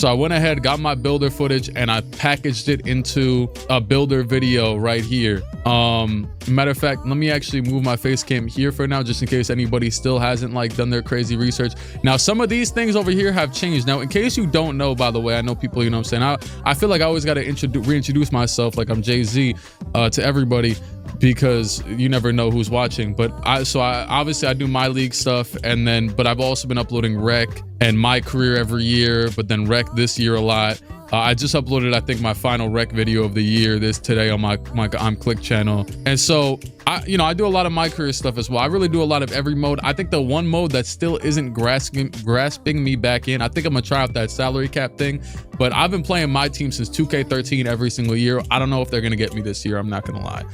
So I went ahead, got my builder footage, and I packaged it into a builder video right here. Matter of fact, let me actually move my face cam here for now, just in case anybody still hasn't like done their crazy research. Now, some of these things over here have changed. Now, in case you don't know, by the way, I know people, you know what I'm saying, I feel like I always got to reintroduce myself like I'm Jay-Z to everybody, because you never know who's watching. But obviously I do my league stuff, and then but I've also been uploading rec and MyCareer every year, but then rec this year a lot. I just uploaded, I think, my final rec video of the year today on my Clique channel. And so I do a lot of MyCareer stuff as well. I really do a lot of every mode. I think the one mode that still isn't grasping me back in, I think I'm gonna try out that salary cap thing, but I've been playing my team since 2K13 every single year. I don't know if they're gonna get me this year, I'm not gonna lie.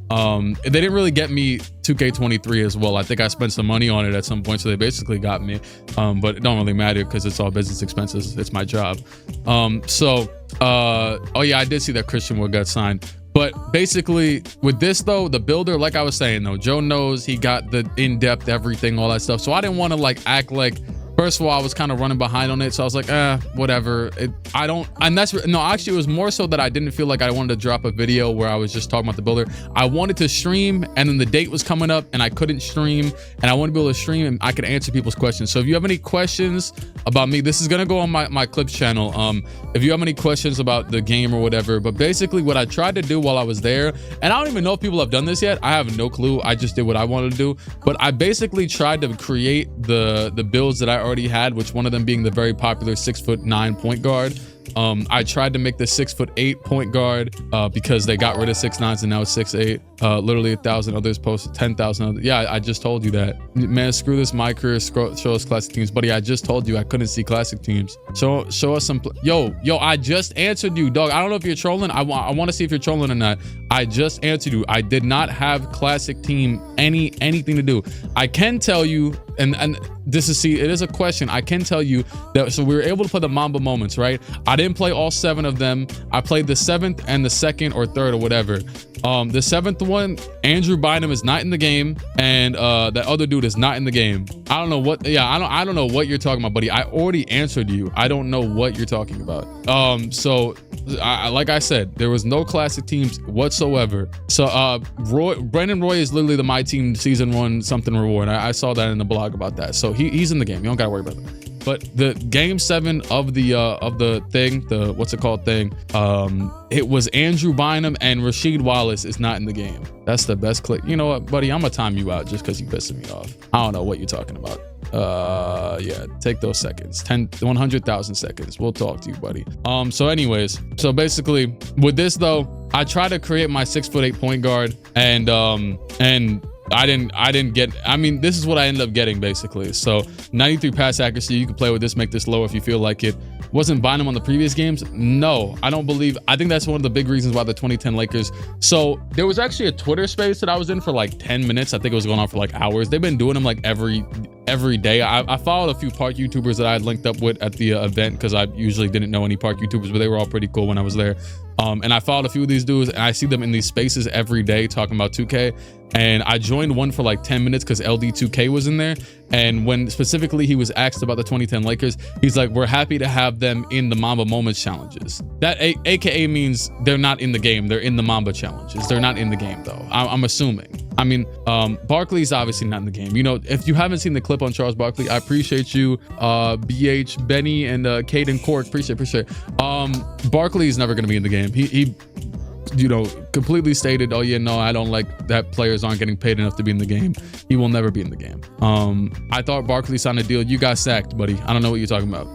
They didn't really get me 2K23 as well. I think I spent some money on it at some point, so they basically got me. But it don't really matter because it's all business expenses. It's my job. Oh yeah, I did see that Christian Wood got signed. But basically with this though, the builder, like I was saying though, Joe knows, he got the in-depth everything, all that stuff. So I didn't want to like act like, first of all, I was kind of running behind on it. So I was like, whatever. Actually it was more so that I didn't feel like I wanted to drop a video where I was just talking about the builder. I wanted to stream, and then the date was coming up and I couldn't stream, and I want to be able to stream and I could answer people's questions. So if you have any questions about me, this is going to go on my Clips channel. If you have any questions about the game or whatever, but basically what I tried to do while I was there, and I don't even know if people have done this yet. I have no clue. I just did what I wanted to do, but I basically tried to create the builds that I already had, which one of them being the very popular 6'9" point guard. I tried to make the 6'8" point guard because they got rid of 6'9s and now it's 6'8". Literally 1,000 others posted, 10,000 others. Yeah, I just told you that. Man, screw this MyCareer, show us classic teams. Buddy, I just told you I couldn't see classic teams. Show us some. Yo, I just answered you, dog. I don't know if you're trolling. I want to see if you're trolling or not. I just answered you. I did not have classic team anything to do. I can tell you, and this is, see, it is a question. I can tell you that, so we were able to play the Mamba moments, right? I didn't play all 7 of them. I played the 7th and the 2nd or 3rd or whatever. The 7th one, Andrew Bynum is not in the game, and that other dude is not in the game. I don't know what, yeah, I don't know what you're talking about, buddy. I already answered you. I don't know what you're talking about. So like I said, there was no classic teams whatsoever. So Brandon Roy is literally the My Team season 1 something reward. I saw that in the blog about that. So he's in the game. You don't gotta worry about that. But the game 7 of the thing, the what's it called thing, it was Andrew Bynum, and Rasheed Wallace is not in the game. That's the best click. You know what, buddy? I'm gonna time you out just because you pissing me off. I don't know what you're talking about. Yeah, take those seconds. 100,000 seconds. We'll talk to you, buddy. So anyways, so basically with this though, I tried to create my 6'8" point guard, and I didn't get, I mean, this is what I ended up getting basically. So 93 pass accuracy, you can play with this, make this low if you feel like it. Wasn't Bynum on the previous games? No, I don't believe. I think that's one of the big reasons why the 2010 Lakers. So there was actually a Twitter space that I was in for like 10 minutes. I think it was going on for like hours. They've been doing them like every day. I followed a few park YouTubers that I had linked up with at the event, because I usually didn't know any park YouTubers, but they were all pretty cool when I was there. And I followed a few of these dudes, and I see them in these spaces every day talking about 2K. And I joined one for like 10 minutes because LD2K was in there. And when specifically he was asked about the 2010 Lakers, he's like, we're happy to have them in the Mamba Moments challenges. That AKA means they're not in the game. They're in the Mamba challenges. They're not in the game though. I'm assuming. I mean, Barkley's obviously not in the game. You know, if you haven't seen the clip on Charles Barkley, I appreciate you, BH, Benny, and Caden Cork. Appreciate. Barkley's never going to be in the game. He you know, completely stated, oh yeah, no, I don't like that players aren't getting paid enough to be in the game. He will never be in the game. I thought Barkley signed a deal. You got sacked, buddy. I don't know what you're talking about.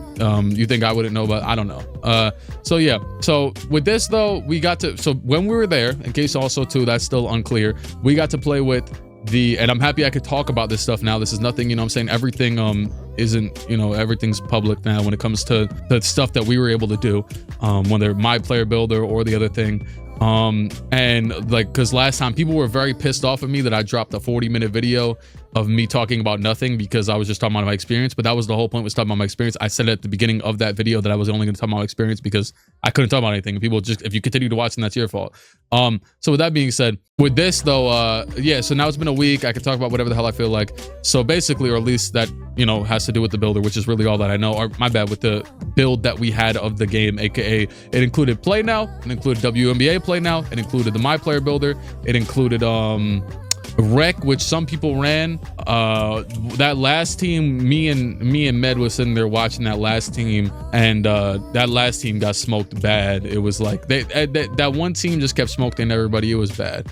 You think I wouldn't know, but I don't know. So yeah, so with this though, we got to, so when we were there, in case also too, that's still unclear, we got to play with and I'm happy I could talk about this stuff now. This is nothing, you know what I'm saying? Everything isn't, you know, everything's public now when it comes to the stuff that we were able to do, whether my player builder or the other thing. And like, because last time people were very pissed off at me that I dropped a 40-minute video of me talking about nothing because I was just talking about my experience. But that was the whole point, was talking about my experience. I said at the beginning of that video that I was only going to talk about my experience because I couldn't talk about anything. People just, if you continue to watch, then that's your fault. So with that being said, with this though, yeah, so now it's been a week. I can talk about whatever the hell I feel like. So basically, or at least that, you know, has to do with the builder, which is really all that I know. Or my bad, with the build that we had of the game, aka it included Play Now, it included WNBA Play Now, it included the MyPlayer builder, it included Rec, which some people ran. That last team, me and Med was sitting there watching that last team, and that last team got smoked bad. It was like that one team just kept smoking everybody. It was bad.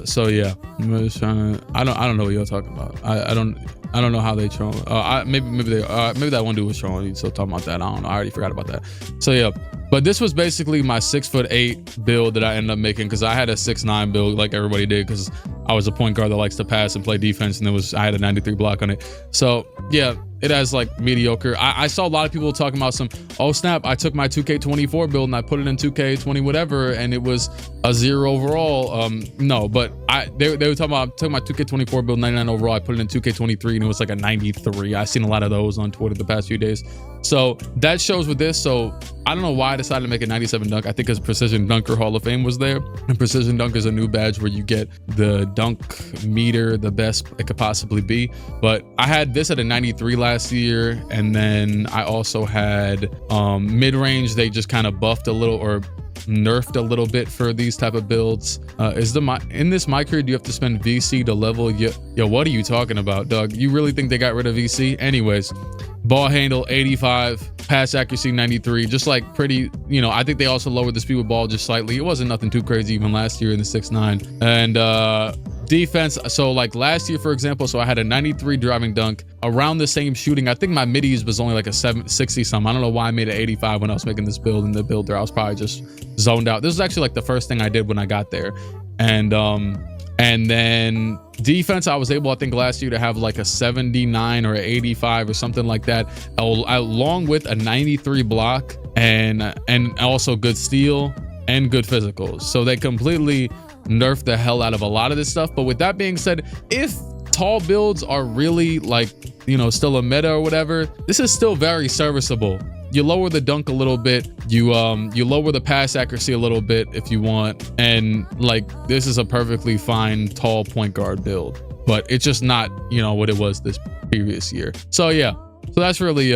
So yeah, I'm just trying to, I don't know what you're talking about. I don't know how they trolling. Maybe that one dude was trolling. He's still talking about that. I don't know. I already forgot about that. So yeah, but this was basically my 6'8" build that I ended up making, because I had a 6'9" build like everybody did, because I was a point guard that likes to pass and play defense, and I had a 93 block on it. So yeah, it has like mediocre. I saw a lot of people talking about some, oh snap, I took my 2K24 build and I put it in 2K20 whatever, and it was a 0 overall. No, but they were talking about, I took my 2K24 build 99 overall, I put it in 2K23 and it was like a 93. I've seen a lot of those on Twitter the past few days. So that shows with this. So I don't know why I decided to make a 97 dunk. I think because Precision Dunker Hall of Fame was there, and Precision Dunk is a new badge where you get the dunk meter, the best it could possibly be. But I had this at a 93 last year, and then I also had mid-range. They just kind of buffed a little, or nerfed a little bit for these type of builds. In this MyCareer, do you have to spend VC to level? Yo, what are you talking about, Doug? You really think they got rid of VC? Anyways, ball handle 85, pass accuracy 93, just like pretty, you know. I think they also lowered the speed with ball just slightly. It wasn't nothing too crazy even last year in the 6'9". And defense, so like last year for example, so I had a 93 driving dunk, around the same shooting. I think my middies was only like a 60 something. I don't know why I made an 85 when I was making this build. In the builder, I was probably just zoned out. This was actually like the first thing I did when I got there. And then defense, I was able, I think last year, to have like a 79 or 85 or something like that, along with a 93 block and also good steal and good physicals. So they completely nerfed the hell out of a lot of this stuff. But with that being said, if tall builds are really like, you know, still a meta or whatever, this is still very serviceable. You lower the dunk a little bit, you lower the pass accuracy a little bit if you want, and like this is a perfectly fine tall point guard build. But it's just not, you know, what it was this previous year. So yeah, so that's really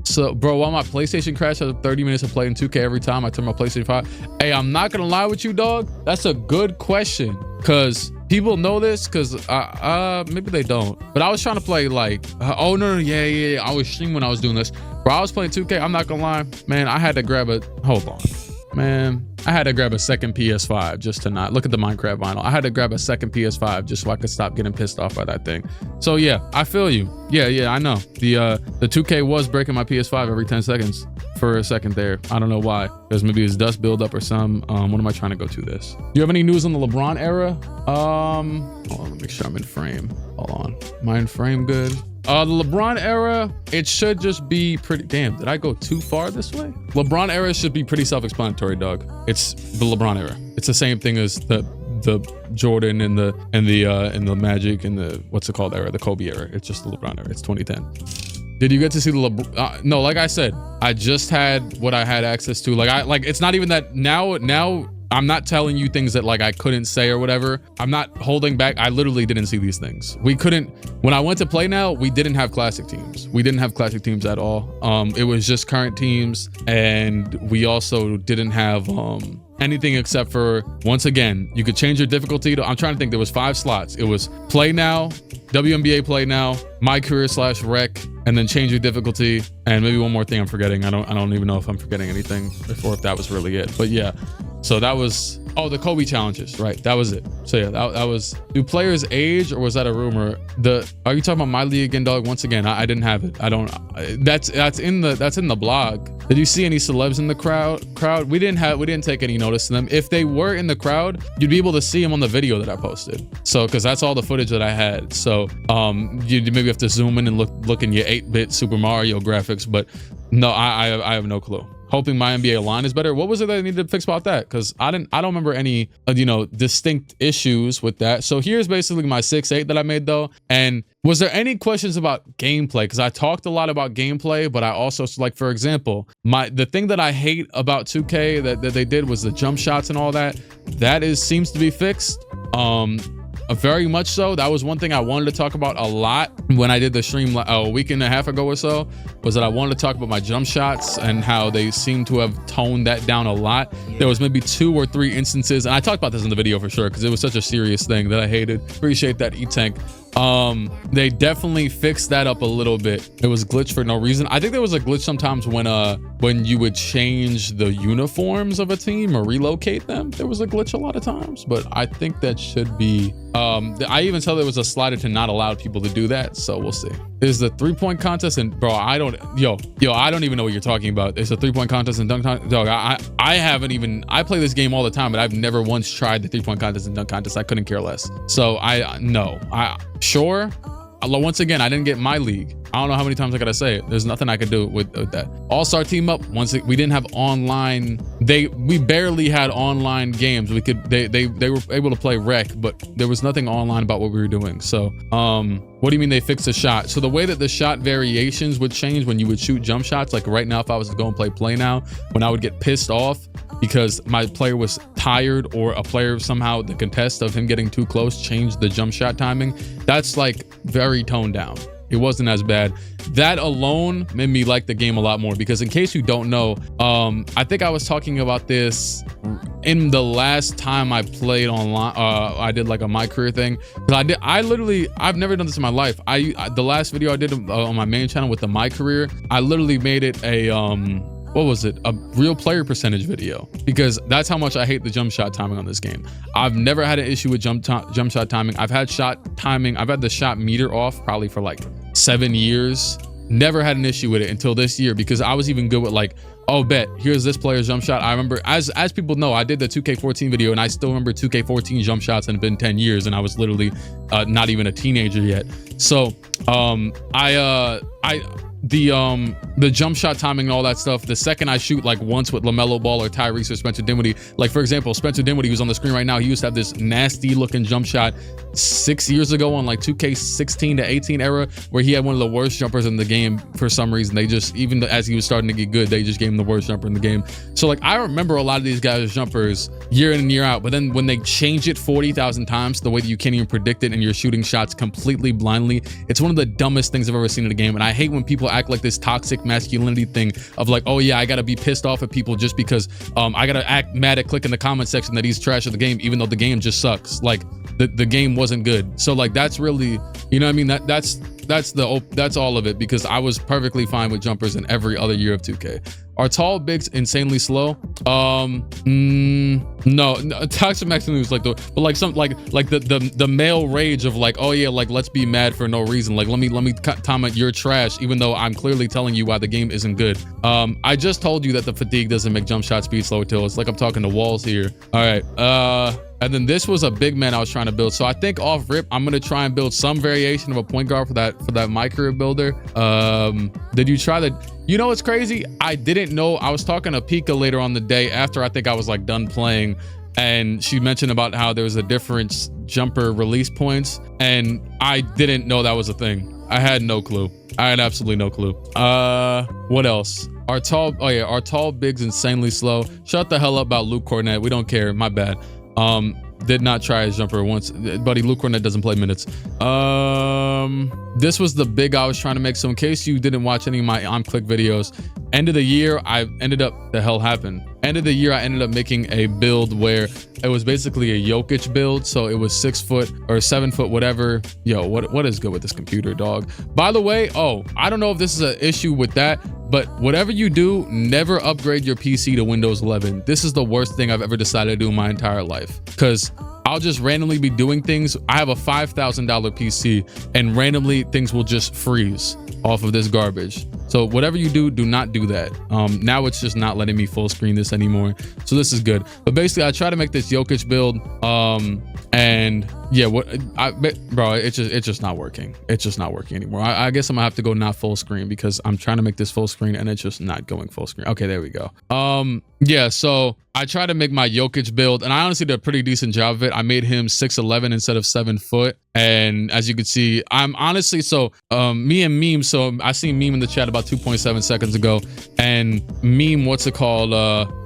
so bro, while my PlayStation crashed after 30 minutes of playing 2K every time I turn my PlayStation 5. Hey, I'm not gonna lie with you, dog, that's a good question, because people know this, because maybe they don't, but I was trying to play like oh no, yeah, I was streaming when I was doing this, bro. I was playing 2K. I'm not gonna lie, man, I had to grab a, hold on, man, I had to grab a second PS5 just to not look at the Minecraft vinyl. I had to grab a second PS5 just so I could stop getting pissed off by that thing. So yeah, I feel you. Yeah, I know. The 2K was breaking my PS5 every 10 seconds for a second there. I don't know why, because maybe it's dust buildup or some. What am I trying to go to this? Do you have any news on the LeBron era? Hold on, let me make sure I'm in frame. Hold on, am I in frame good? The LeBron era, it should just be pretty, damn, did I go too far this way? LeBron era should be pretty self-explanatory, dog. It's the LeBron era. It's the same thing as the Jordan and the Magic and the, what's it called, era, the Kobe era. It's just the LeBron era. It's 2010. Did you get to see the LeBron? No, like I said, I just had what I had access to. Like it's not even that now. I'm not telling you things that like I couldn't say or whatever. I'm not holding back. I literally didn't see these things. We couldn't, when I went to Play Now, we didn't have classic teams. We didn't have classic teams at all. It was just current teams, and we also didn't have anything except for, once again, you could change your difficulty to, I'm trying to think, there was 5 slots. It was Play Now, WNBA Play Now, MyCareer / Rec, and then change your difficulty, and maybe one more thing I'm forgetting. I don't even know if I'm forgetting anything or if that was really it. But yeah, so that was, oh, the Kobe challenges, right? That was it. So yeah, that was, do players age, or was that a rumor? Are you talking about my league again, dog? Once again, I didn't have it. I don't, that's in the blog. Did you see any celebs in the crowd? We didn't take any notice of them. If they were in the crowd, you'd be able to see them on the video that I posted. So, cause that's all the footage that I had. So, you maybe have to zoom in and look in your 8-bit Super Mario graphics, but No, I have no clue. Hoping my NBA line is better. What was it that I needed to fix about that? Because I don't remember any distinct issues with that. So here's basically my 6-8 that I made though. And was there any questions about gameplay? Because I talked a lot about gameplay, but I also, like, for example, the thing that I hate about 2K that they did was the jump shots and all that. That seems to be fixed. Very much so. That was one thing I wanted to talk about a lot when I did the stream a week and a half ago or so, was that I wanted to talk about my jump shots and how they seem to have toned that down a lot. There was maybe 2 or 3 instances, and I talked about this in the video for sure because it was such a serious thing that I hated. Appreciate that, E-Tank. They definitely fixed that up a little bit. It was glitched for no reason. I think there was a glitch sometimes when you would change the uniforms of a team or relocate them. There was a glitch a lot of times, but I think that should be I even saw there was a slider to not allow people to do that, so we'll see. Is the 3-point contest, and bro, I don't even know what you're talking about. It's a 3-point contest and dunk contest. Dog, I haven't even, I play this game all the time, but I've never once tried the 3-point contest and dunk contest. I couldn't care less. So sure. Once again, I didn't get my league. I don't know how many times I gotta say it. There's nothing I could do with that. All-star team up. We didn't have online. We barely had online games. They were able to play rec, but there was nothing online about what we were doing. So what do you mean they fixed the shot? So the way that the shot variations would change when you would shoot jump shots, like right now, if I was to go and play now, when I would get pissed off because my player was tired, or a player somehow, the contest of him getting too close changed the jump shot timing, that's like very toned down. It wasn't as bad. That alone made me like the game a lot more, because in case you don't know, I think I was talking about this in the last time I played online. I did like a MyCareer thing. I've never done this in my life. The last video I did on my main channel with the MyCareer, I literally made it a what was it, a real player percentage video, because that's how much I hate the jump shot timing on this game. I've never had an issue with jump shot timing. I've had the shot meter off probably for like 7 years. Never had an issue with it until this year, because I was even good with like, oh, bet here's this player's jump shot. I remember, as people know, I did the 2K14 video, and I still remember 2K14 jump shots, and it's been 10 years, and I was literally not even a teenager yet. So the jump shot timing and all that stuff, the second I shoot like once with LaMelo Ball or Tyrese or Spencer Dinwiddie, like for example, Spencer Dinwiddie, who's on the screen right now, he used to have this nasty looking jump shot 6 years ago on like 2K16 to 18 era, where he had one of the worst jumpers in the game for some reason. They just, even as he was starting to get good, they just gave him the worst jumper in the game. So like, I remember a lot of these guys' jumpers year in and year out, but then when they change it 40,000 times the way that you can't even predict it, and you're shooting shots completely blindly, it's one of the dumbest things I've ever seen in a game. And I hate when people act like this toxic masculinity thing of like, oh yeah, I gotta be pissed off at people just because I gotta act mad at Clique in the comment section that he's trash at the game, even though the game just sucks. Like the game wasn't good. So like, that's really, you know what I mean? That's all of it, because I was perfectly fine with jumpers in every other year of 2K. Are tall bigs insanely slow? No, toxic masculinity was like the male rage of like, oh yeah, like let's be mad for no reason. Like let me comment you're trash, even though I'm clearly telling you why the game isn't good. I just told you that the fatigue doesn't make jump shot speed slower till. It's like I'm talking to walls here. All right. And then this was a big man I was trying to build. So I think off rip, I'm gonna try and build some variation of a point guard for that MyCareer builder. Did you try that? You know what's crazy? I didn't know. I was talking to Pika later on the day after I think I was like done playing, and she mentioned about how there was a difference jumper release points, and I didn't know that was a thing. I had no clue. I had absolutely no clue. What else? Our tall bigs insanely slow. Shut the hell up about Luke Cornett. We don't care. My bad. Did not try his jumper once. Buddy, Luke Cornett doesn't play minutes. This was the big I was trying to make. So in case you didn't watch any of my Clique videos, end of the year, the hell happened? End of the year, I ended up making a build where it was basically a Jokic build. So it was 6 foot or 7 foot, whatever. Yo, what is good with this computer, dog? By the way, I don't know if this is an issue with that, but whatever you do, never upgrade your PC to Windows 11. This is the worst thing I've ever decided to do in my entire life, because I'll just randomly be doing things. I have a $5,000 PC, and randomly things will just freeze off of this garbage. So whatever you do, do not do that. Now it's just not letting me full screen this anymore. So this is good. But basically, I try to make this Jokic build, and yeah, bro, it's just not working. It's just not working anymore. I guess I'm gonna have to go not full screen because I'm trying to make this full screen and it's just not going full screen. Okay, there we go. Yeah, so I tried to make my Jokic build and I honestly did a pretty decent job of it. I made him 6'11" instead of 7 foot. And as you can see, I'm honestly, so me and Meme, so I seen Meme in the chat about 2.7 seconds ago, and Meme, what's it called?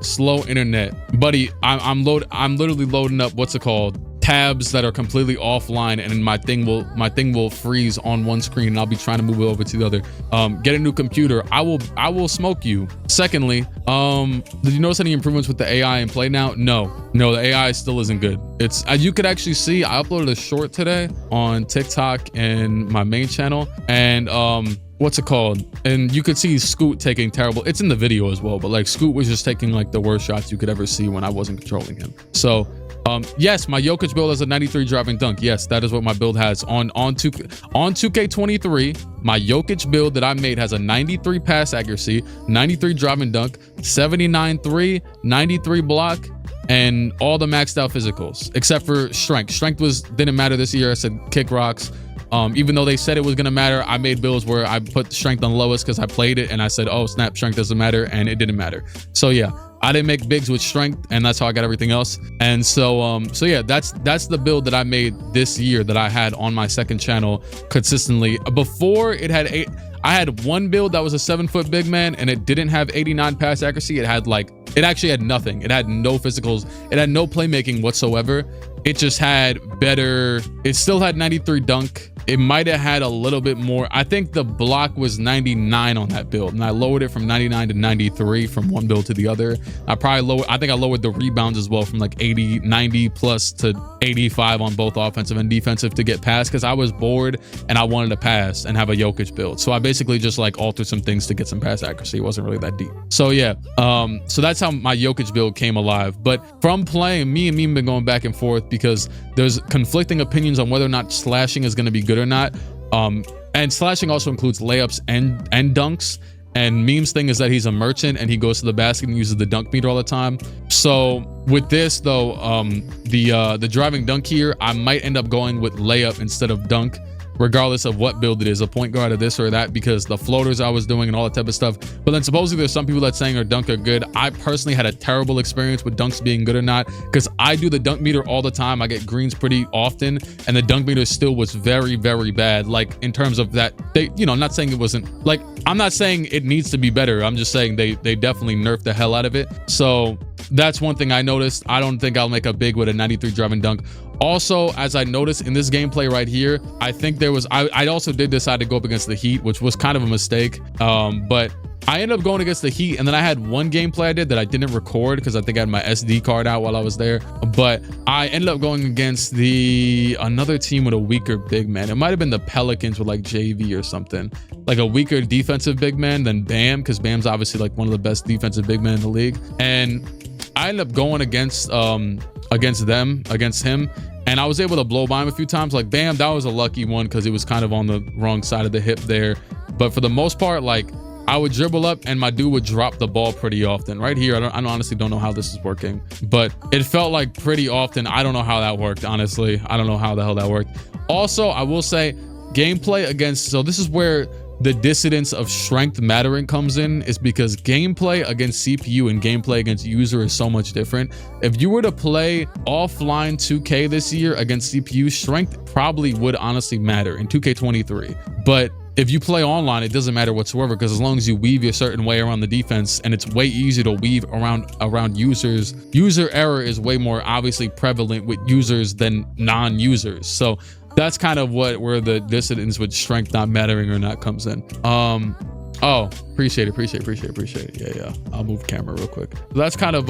Slow internet. Buddy, I'm literally loading up, what's it called? Tabs that are completely offline, and my thing will freeze on one screen and I'll be trying to move it over to the other. Get a new computer. I will smoke you. Secondly, did you notice any improvements with the AI in play now? No, the AI still isn't good. It's you could actually see I uploaded a short today on TikTok and my main channel, and what's it called? And you could see Scoot taking terrible, it's in the video as well, but like Scoot was just taking like the worst shots you could ever see when I wasn't controlling him. So yes, my Jokic build has a 93 driving dunk. Yes, that is what my build has on 2K23. My Jokic build that I made has a 93 pass accuracy, 93 driving dunk, 79 3, 93 block, and all the maxed out physicals except for strength. Strength didn't matter this year. I said kick rocks. Even though they said it was gonna matter, I made builds where I put strength on lowest because I played it and I said, oh snap, strength doesn't matter, and it didn't matter. So yeah, I didn't make bigs with strength, and that's how I got everything else. And so yeah, that's the build that I made this year that I had on my second channel consistently. Before it had I had one build that was a 7 foot big man and it didn't have 89 pass accuracy. It actually had nothing. It had no physicals. It had no playmaking whatsoever. It just had better, it still had 93 dunk. It might have had a little bit more. I think the block was 99 on that build, and I lowered it from 99 to 93 from one build to the other. I think I lowered the rebounds as well from like 90 plus to 85 on both offensive and defensive to get past, because I was bored and I wanted to pass and have a Jokic build. So I basically just like altered some things to get some pass accuracy. It wasn't really that deep. So yeah, so that's how my Jokic build came alive. But from playing, me and Meme been going back and forth because there's conflicting opinions on whether or not slashing is going to be good or not. And slashing also includes layups and dunks. And Meme's thing is that he's a merchant and he goes to the basket and uses the dunk meter all the time. So with this though, the driving dunk here, I might end up going with layup instead of dunk, regardless of what build it is, a point guard or this or that, because the floaters I was doing and all that type of stuff. But then supposedly there's some people that saying our dunk are good. I personally had a terrible experience with dunks being good or not, because I do the dunk meter all the time. I get greens pretty often, and the dunk meter still was very, very bad. Like in terms of that, they, you know, I'm not saying it wasn't, like, I'm not saying it needs to be better. I'm just saying they definitely nerfed the hell out of it. So that's one thing I noticed. I don't think I'll make a big with a 93 driving dunk. Also, as I noticed in this gameplay right here, I think there was, I also did decide to go up against the Heat, which was kind of a mistake. But I ended up going against the Heat, and then I had one gameplay I did that I didn't record because I think I had my SD card out while I was there. But I ended up going against another team with a weaker big man. It might have been the Pelicans with like JV or something, like a weaker defensive big man than Bam, because Bam's obviously like one of the best defensive big men in the league. And I ended up going against him. And I was able to blow by him a few times. Like Bam, that was a lucky one because it was kind of on the wrong side of the hip there. But for the most part, like I would dribble up and my dude would drop the ball pretty often. Right here, I honestly don't know how this is working, but it felt like pretty often. I don't know how that worked, honestly. I don't know how the hell that worked. Also, I will say gameplay against, so this is where the dissidence of strength mattering comes in, is because gameplay against CPU and gameplay against user is so much different. If you were to play offline 2K this year against CPU, strength probably would honestly matter in 2K23. But if you play online, it doesn't matter whatsoever, because as long as you weave a certain way around the defense, and it's way easier to weave around users. User error is way more obviously prevalent with users than non-users. So that's kind of where the dissidence with strength not mattering or not comes in. Oh, appreciate it. Yeah. I'll move camera real quick. That's kind of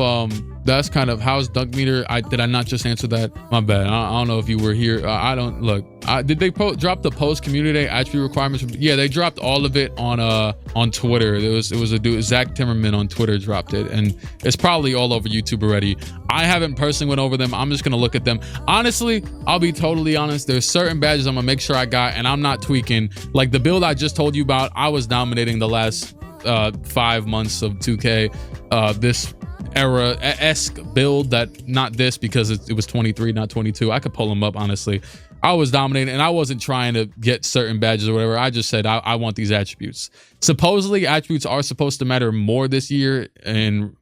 how's dunk meter. Did I not just answer that? My bad. I don't know if you were here. I don't look. Did they drop the post community day attribute requirements? Yeah, they dropped all of it on Twitter. It was a dude, Zach Timmerman on Twitter dropped it, and it's probably all over YouTube already. I haven't personally went over them. I'm just gonna look at them. Honestly, I'll be totally honest. There's certain badges I'm gonna make sure I got, and I'm not tweaking. Like the build I just told you about, I was dominating the last 5 months of 2K. era-esque build that, not this because it was 23, not 22. I could pull them up, honestly. I was dominating and I wasn't trying to get certain badges or whatever. I just said, I want these attributes. Supposedly attributes are supposed to matter more this year in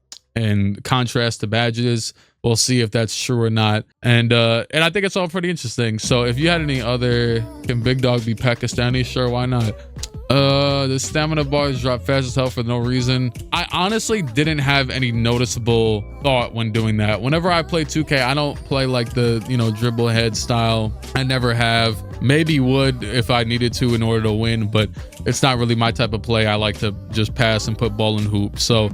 contrast to badges. We'll see if that's true or not. And I think it's all pretty interesting. So if you had any other, can Big Dog be Pakistani? Sure, why not? The stamina bars drop fast as hell for no reason. I honestly didn't have any noticeable thought when doing that. Whenever I play 2K, I don't play like the, you know, dribble head style. I never have. Maybe would if I needed to in order to win, but it's not really my type of play. I like to just pass and put ball in hoop. So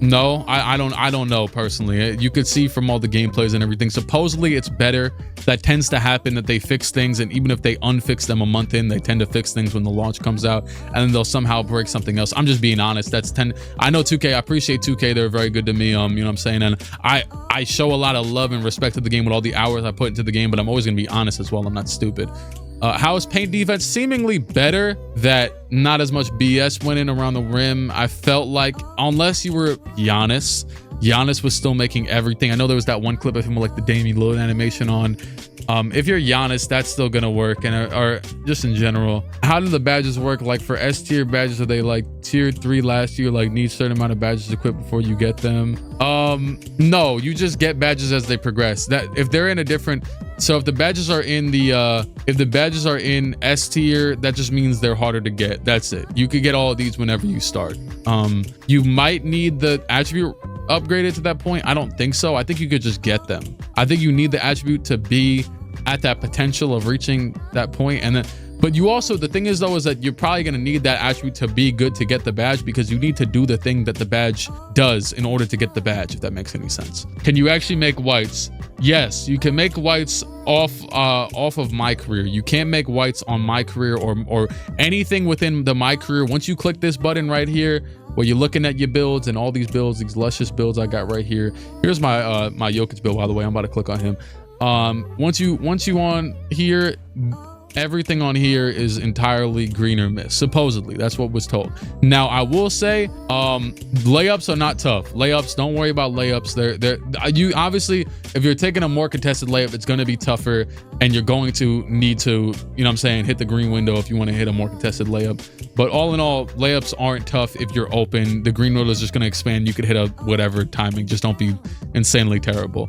no, I don't know personally. You could see from all the gameplays and everything, supposedly it's better. That tends to happen, that they fix things, and even if they unfix them a month in, they tend to fix things when the launch comes out, and then they'll somehow break something else. I'm just being honest. That's 10. I know 2K, I appreciate 2K, they're very good to me, you know what I'm saying, and I show a lot of love and respect to the game with all the hours I put into the game, but I'm always gonna be honest as well. I'm not stupid. How is paint defense? Seemingly better. That not as much BS went in around the rim. I felt like, unless you were Giannis was still making everything. I know there was that one clip of him with like the Damian Lillard animation on. If you're Giannis, that's still gonna work. And or just in general, how do the badges work? Like for S tier badges, are they like tier 3 last year, like need a certain amount of badges equipped before you get them? No, you just get badges as they progress. That if they're in a different, so if the badges are in the if the badges are in S tier, that just means they're harder to get. That's it. You could get all of these whenever you start. You might need the attribute upgraded to that point. I don't think so. I think you could just get them. I think you need the attribute to be at that potential of reaching that point. And then, but you also, the thing is though, is that you're probably going to need that attribute to be good to get the badge, because you need to do the thing that the badge does in order to get the badge, if that makes any sense. Can you actually make whites? Yes, you can make whites off of MyCareer. You can't make whites on MyCareer or anything within the MyCareer. Once you click this button right here, where you're looking at your builds and all these builds, these luscious builds I got right here. Here's my my Jokic build, by the way. I'm about to click on him. Once you on here, everything on here is entirely green or mist. Supposedly, that's what was told. Now, I will say, layups are not tough. Layups, don't worry about layups. You obviously, if you're taking a more contested layup, it's going to be tougher, and you're going to need to, you know what I'm saying, hit the green window if you want to hit a more contested layup. But all in all, layups aren't tough if you're open. The green window is just going to expand. You could hit a whatever timing. Just don't be insanely terrible.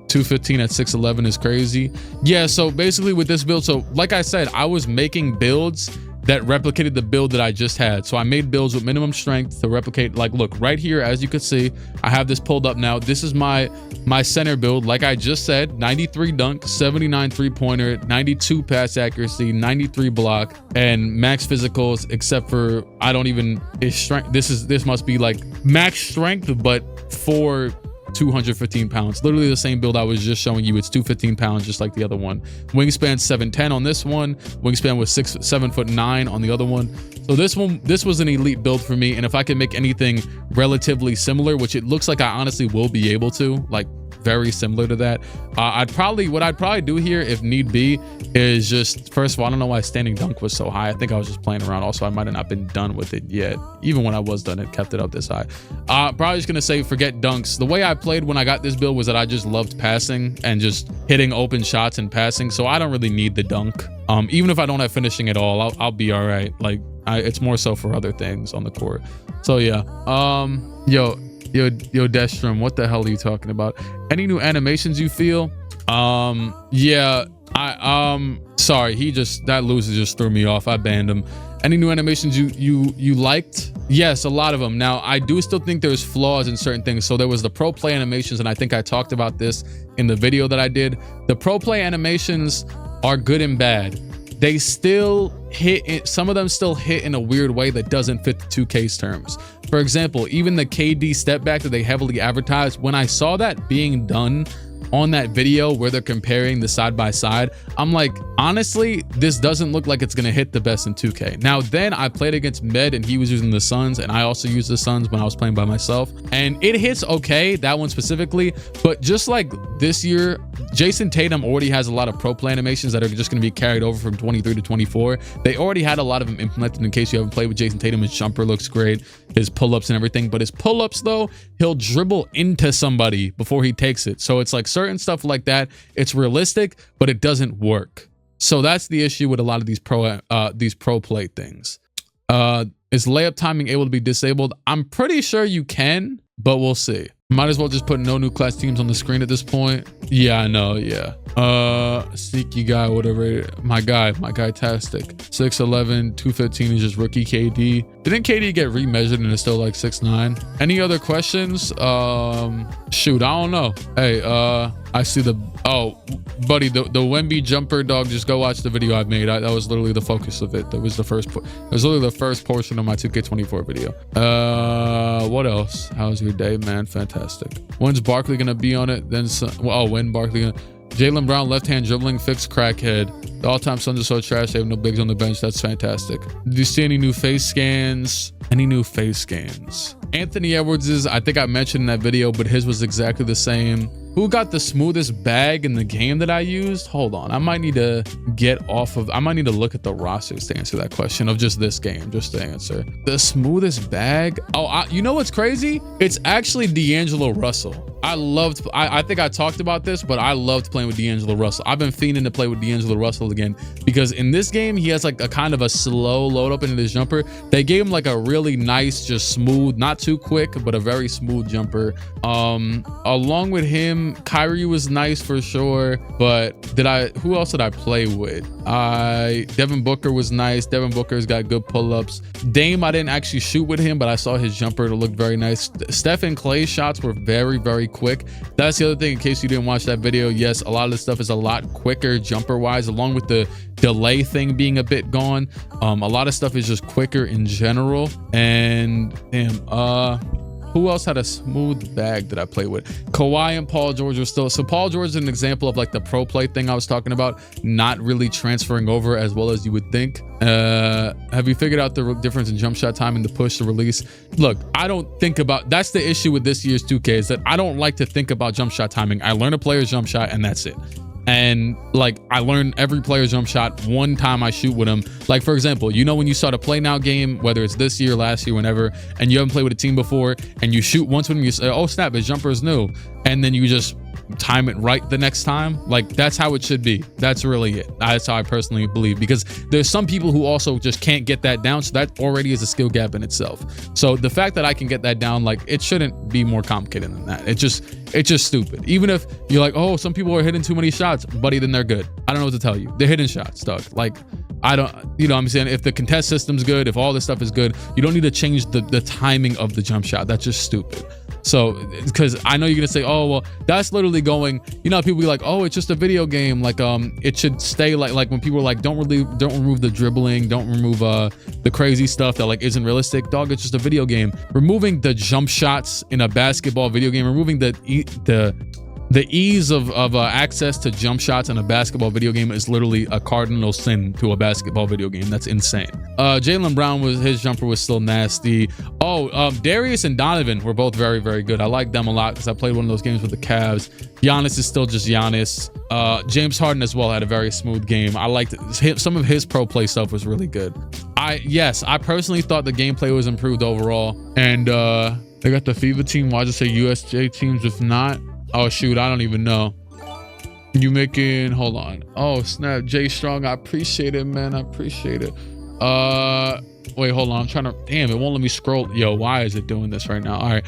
215 at 6'11 is crazy. Yeah, so basically with this build, so like I said, I was making builds that replicated the build that I just had. So I made builds with minimum strength to replicate, like, look right here, as you can see, I have this pulled up now. This is my center build. Like I just said, 93 dunk, 79 3-pointer, 92 pass accuracy, 93 block, and max physicals, except for I don't even, his strength, this must be like max strength, but for 215 pounds. Literally the same build I was just showing you. It's 215 pounds, just like the other one. Wingspan 7'10" on this one. Wingspan was 7'9" on the other one. So this was an elite build for me. And if I can make anything relatively similar, which it looks like I honestly will be able to, like very similar to that, what I'd probably do here, if need be, is just, first of all, I don't know why standing dunk was so high. I think I was just playing around. Also, I might have not been done with it yet. Even when I was done, it kept it up this high. Probably just gonna say forget dunks. The way I played when I got this build was that I just loved passing and just hitting open shots and passing. So I don't really need the dunk. Even if I don't have finishing at all, I'll be all right. Like it's more so for other things on the court. So yeah. Yo, Destrom, what the hell are you talking about? Any new animations you feel? Yeah, sorry, that loser just threw me off. I banned him. Any new animations you liked? Yes, a lot of them. Now, I do still think there's flaws in certain things. So there was the pro play animations, and I think I talked about this in the video that I did. The pro play animations are good and bad. They still hit, some of them still hit in a weird way that doesn't fit the 2K's terms. For example, even the KD step back that they heavily advertised, when I saw that being done on that video where they're comparing the side by side, I'm like, honestly, this doesn't look like it's gonna hit the best in 2K. Now then, I played against Med and he was using the Suns, and I also used the Suns when I was playing by myself, and it hits okay, that one specifically. But just like this year, Jason Tatum already has a lot of pro play animations that are just going to be carried over from 23 to 24. They already had a lot of them implemented. In case you haven't played with Jason Tatum, his jumper looks great, his pull-ups and everything, but his pull-ups though, he'll dribble into somebody before he takes it. So it's like certain stuff like that, it's realistic, but it doesn't work. So that's the issue with a lot of these pro play things. Is layup timing able to be disabled? I'm pretty sure you can, but we'll see. Might as well just put no new class teams on the screen at this point. Yeah, I know. Yeah. Sneaky guy, whatever. My guy tastic. 6'11", 215 is just rookie KD. Didn't KD get remeasured and it's still like 6'9"? Any other questions? Shoot, I don't know. Hey, I see the, oh, buddy, the Wemby jumper dog. Just go watch the video I've made. That was literally the focus of it. That was the first, it was literally the first portion of my 2K24 video. What else? How's your day, man? Fantastic. When's Barkley gonna be on it? Then when Barkley gonna? Jaylen Brown, left-hand dribbling, fixed crackhead. The all-time Suns are so trash. They have no bigs on the bench. That's fantastic. Did you see any new face scans? Any new face scans? Anthony Edwards is, I think I mentioned in that video, but his was exactly the same. Who got the smoothest bag in the game that I used? Hold on. I might need to I might need to look at the rosters to answer that question of just this game, just to answer. The smoothest bag? Oh, you know what's crazy? It's actually D'Angelo Russell. I think I talked about this, but I loved playing with D'Angelo Russell. I've been fiending to play with D'Angelo Russell again because in this game, he has like a kind of a slow load up into his jumper. They gave him like a really nice, just smooth, not too quick, but a very smooth jumper. Along with him, Kyrie was nice for sure, but who else did I play with? Devin Booker was nice. Devin Booker's got good pull-ups. Dame, I didn't actually shoot with him, but I saw his jumper to look very nice. Steph and Clay's shots were very, very quick. That's the other thing, in case you didn't watch that video. Yes, a lot of this stuff is a lot quicker jumper wise, along with the delay thing being a bit gone. A lot of stuff is just quicker in general. And damn, who else had a smooth bag that I played with? Kawhi and Paul George were still. So Paul George is an example of like the pro play thing I was talking about, not really transferring over as well as you would think. Have you figured out the difference in jump shot time and the push to release? Look, I don't think about, that's the issue with this year's 2K, is that I don't like to think about jump shot timing. I learn a player's jump shot and that's it. And like I learned every player's jump shot one time I shoot with them. Like for example, you know when you start a play now game, whether it's this year, last year, whenever, and you haven't played with a team before, and you shoot once with them, you say, oh snap, his jumper is new, and then you just time it right the next time. Like that's how it should be. That's really it. That's how I personally believe, because there's some people who also just can't get that down, so that already is a skill gap in itself. So the fact that I can get that down, like it shouldn't be more complicated than that. It's just stupid. Even if you're like, oh, some people are hitting too many shots, buddy, then they're good. I don't know what to tell you. They're hitting shots, Doug. Like I don't, you know what I'm saying? If the contest system's good, if all this stuff is good, you don't need to change the timing of the jump shot. That's just stupid. So, because I know you're gonna say, oh, well, that's literally going, you know, people be like, oh, it's just a video game. Like, it should stay like when people are like, don't remove the dribbling, don't remove the crazy stuff that like isn't realistic. Dog, it's just a video game. Removing the jump shots in a basketball video game, removing the ease of access to jump shots in a basketball video game is literally a cardinal sin to a basketball video game. That's insane. Jaylen Brown, his jumper was still nasty. Oh, Darius and Donovan were both very, very good. I like them a lot because I played one of those games with the Cavs. Giannis is still just Giannis. James Harden as well had a very smooth game. I liked it. Some of his pro play stuff was really good. I personally thought the gameplay was improved overall. And they got the FIBA team. Why just say USJ teams if not? Oh shoot, I don't even know. You making, hold on. Oh snap, Jay Strong, I appreciate it, man. I appreciate it. Wait, hold on. I'm trying to, damn, it won't let me scroll. Yo, why is it doing this right now? All right.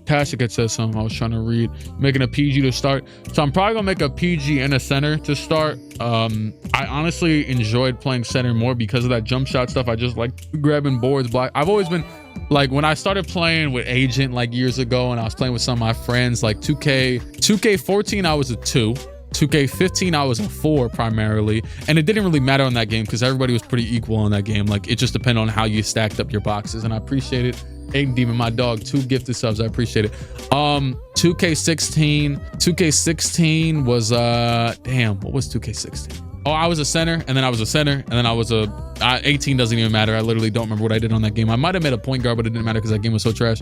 Tastic had said something I was trying to read. Making a PG to start. So I'm probably gonna make a PG and a center to start. I honestly enjoyed playing center more because of that jump shot stuff. I just like grabbing boards, block. I've always been, like when I started playing with Agent like years ago and I was playing with some of my friends, like 2K14, I was a 2. 2K15, I was a 4 primarily. And it didn't really matter on that game because everybody was pretty equal in that game. Like it just depended on how you stacked up your boxes, and I appreciate it. Aiden Demon, my dog, 2 gifted subs. I appreciate it. 2K16 was damn, what was 2K16? Oh, I was a center, and then I was a center, and then I was a 18 doesn't even matter. I literally don't remember what I did on that game. I might have made a point guard, but it didn't matter because that game was so trash.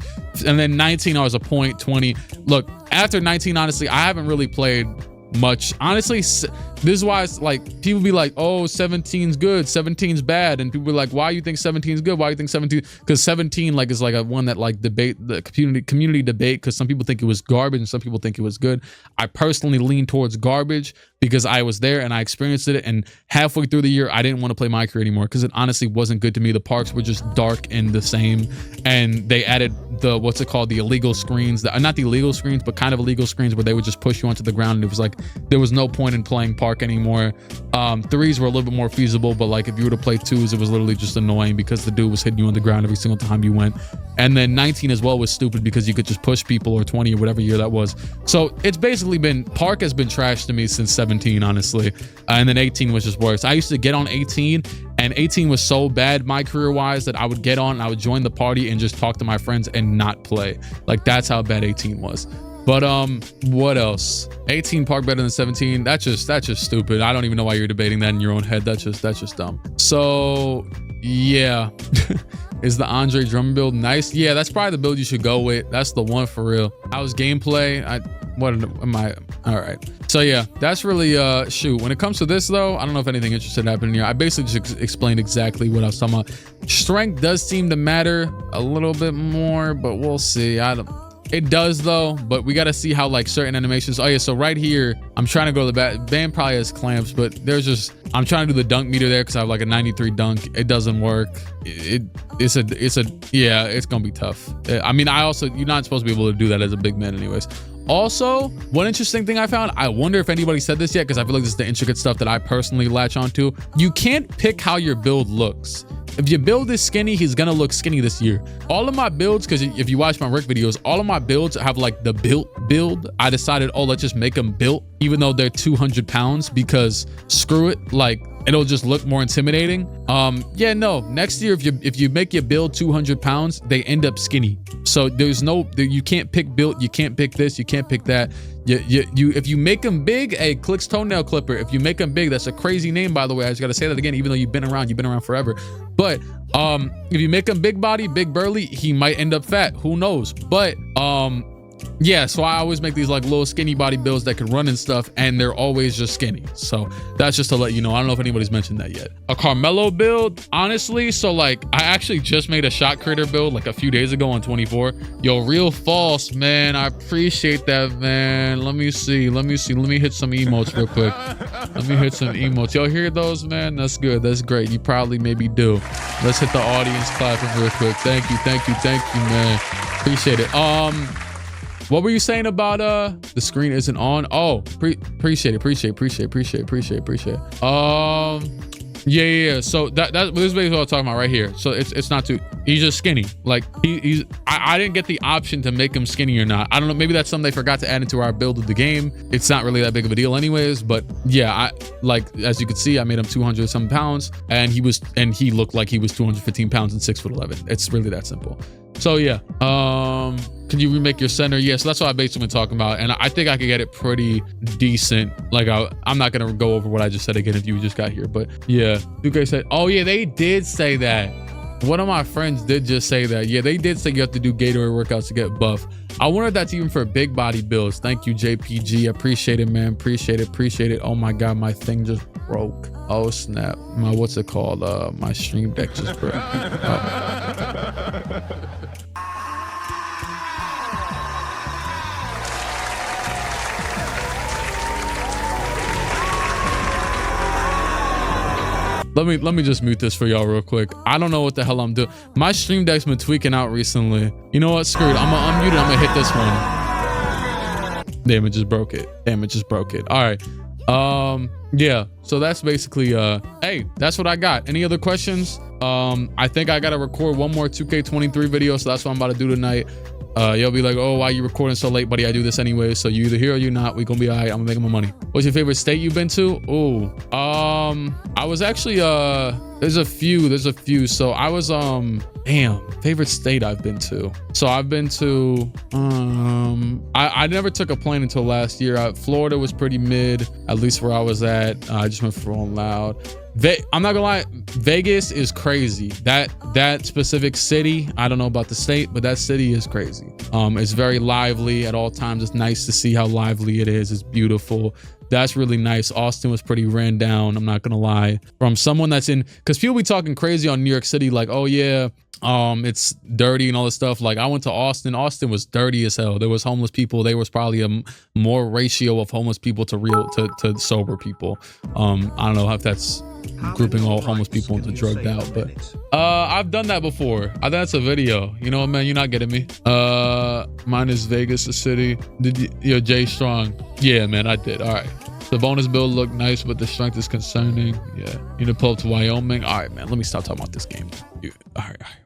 And then 19, I was a point. 20. Look, after 19, honestly, I haven't really played much. Honestly, this is why it's like people be like, oh, 17's good, 17's bad, and people be like, why you think 17's good? Why you think 17? Because 17 like is like a one that like debate the community debate, because some people think it was garbage and some people think it was good. I personally lean towards garbage because I was there and I experienced it, and halfway through the year I didn't want to play MyCareer anymore because it honestly wasn't good to me. The parks were just dark and the same, and they added the what's it called, the illegal screens, not the illegal screens but kind of illegal screens where they would just push you onto the ground, and it was like there was no point in playing park anymore. Threes were a little bit more feasible, but like if you were to play twos, it was literally just annoying because the dude was hitting you on the ground every single time you went. And then 19 as well was stupid because you could just push people, or 20 or whatever year that was. So it's basically been, park has been trash to me since 17, honestly. And then 18 was just worse. I used to get on 18, and 18 was so bad MyCareer wise that I would get on and I would join the party and just talk to my friends and not play. Like that's how bad 18 was. But what else? 18 park better than 17. That's just stupid. I don't even know why you're debating that in your own head. That's just dumb. So yeah. Is the Andre Drummond build nice? Yeah, that's probably the build you should go with. That's the one for real. How's gameplay? What am I? All right. So yeah, that's really shoot. When it comes to this though, I don't know if anything interesting happened here. I basically just explained exactly what I was talking about. Strength does seem to matter a little bit more, but we'll see. It does though, but we got to see how like certain animations. Oh yeah, so right here, I'm trying to go to the band probably has clamps, but there's just, I'm trying to do the dunk meter there because I have like a 93 dunk. It doesn't work. It's yeah, it's gonna be tough. I mean, you're not supposed to be able to do that as a big man anyways. Also, one interesting thing I found, I wonder if anybody said this yet, because I feel like this is the intricate stuff that I personally latch onto. You can't pick how your build looks. If your build is skinny, he's gonna look skinny this year. All of my builds, because if you watch my Rick videos, all of my builds have like the built build. I decided, oh, let's just make them built, even though they're 200 pounds, because screw it, like it'll just look more intimidating. Yeah, no, next year if you make your build 200 pounds, they end up skinny. So you can't pick built, you can't pick this, you can't pick that. If you make them big, hey, Clique's toenail clipper, if you make them big, that's a crazy name, by the way. I just gotta say that again, even though you've been around forever. But if you make him big body, big burly, he might end up fat, who knows. But yeah, so I always make these like little skinny body builds that can run and stuff, and they're always just skinny. So that's just to let you know. I don't know if anybody's mentioned that yet. A Carmelo build, honestly, so like I actually just made a shot creator build like a few days ago on 24. Yo, real false, man. I appreciate that, man. Let me see. Let me hit some emotes real quick. Let me hit some emotes. Y'all hear those, man? That's good. That's great. You probably maybe do. Let's hit the audience clapping real quick. Thank you, man. Appreciate it. What were you saying about the screen isn't on? Oh, appreciate it. Yeah. So this is basically what I'm talking about right here. So it's not too, he's just skinny. Like I didn't get the option to make him skinny or not. I don't know, maybe that's something they forgot to add into our build of the game. It's not really that big of a deal anyways, but yeah, as you can see, I made him 200 some pounds, and he looked like he was 215 pounds and 6'11". It's really that simple. So yeah, can you remake your center? Yeah, so that's what I basically been talking about, and I think I could get it pretty decent. Like I'm not gonna go over what I just said again if you just got here, but yeah, you guys said, oh yeah, they did say that. One of my friends did just say that. Yeah, they did say you have to do Gatorade workouts to get buff. I wonder if that's even for big body builds. Thank you, JPG. Appreciate it, man. Appreciate it. Oh my God, my thing just broke. Oh snap. My, what's it called? My stream deck just broke. Let me just mute this for y'all real quick. I don't know what the hell I'm doing. My stream deck's been tweaking out recently. You know what? Screw it. I'm gonna unmute it. I'm gonna hit this one. Damn, it just broke it. All right. Yeah. So that's basically hey, that's what I got. Any other questions? I think I gotta record one more 2K23 video, so that's what I'm about to do tonight. You'll be like, oh, why you recording so late, buddy? I do this anyway. So you either here or you not. We gonna be all right. I'm gonna make my money. What's your favorite state you've been to? Oh, I was actually, there's a few. So I was, favorite state I've been to. So I've been to, I never took a plane until last year. Florida was pretty mid, at least where I was at. I just went for Rolling Loud. I'm not gonna lie, Vegas is crazy. That specific city, I don't know about the state, but that city is crazy. It's very lively at all times. It's nice to see how lively it is. It's beautiful. That's really nice. Austin was pretty ran down, I'm not gonna lie. From someone that's in, because people be talking crazy on New York City, like, oh yeah, it's dirty and all this stuff. Like I went to Austin. Austin was dirty as hell. There was homeless people. There was probably a more ratio of homeless people to sober people. I don't know if that's grouping all homeless people into drugged out, but I've done that before. I think that's a video. You know what, man? You're not getting me. Mine is Vegas, the city. You're Jay Strong. Yeah, man, I did. All right. The bonus build looked nice, but the strength is concerning. Yeah. You need to pull up to Wyoming. All right, man. Let me stop talking about this game. All right.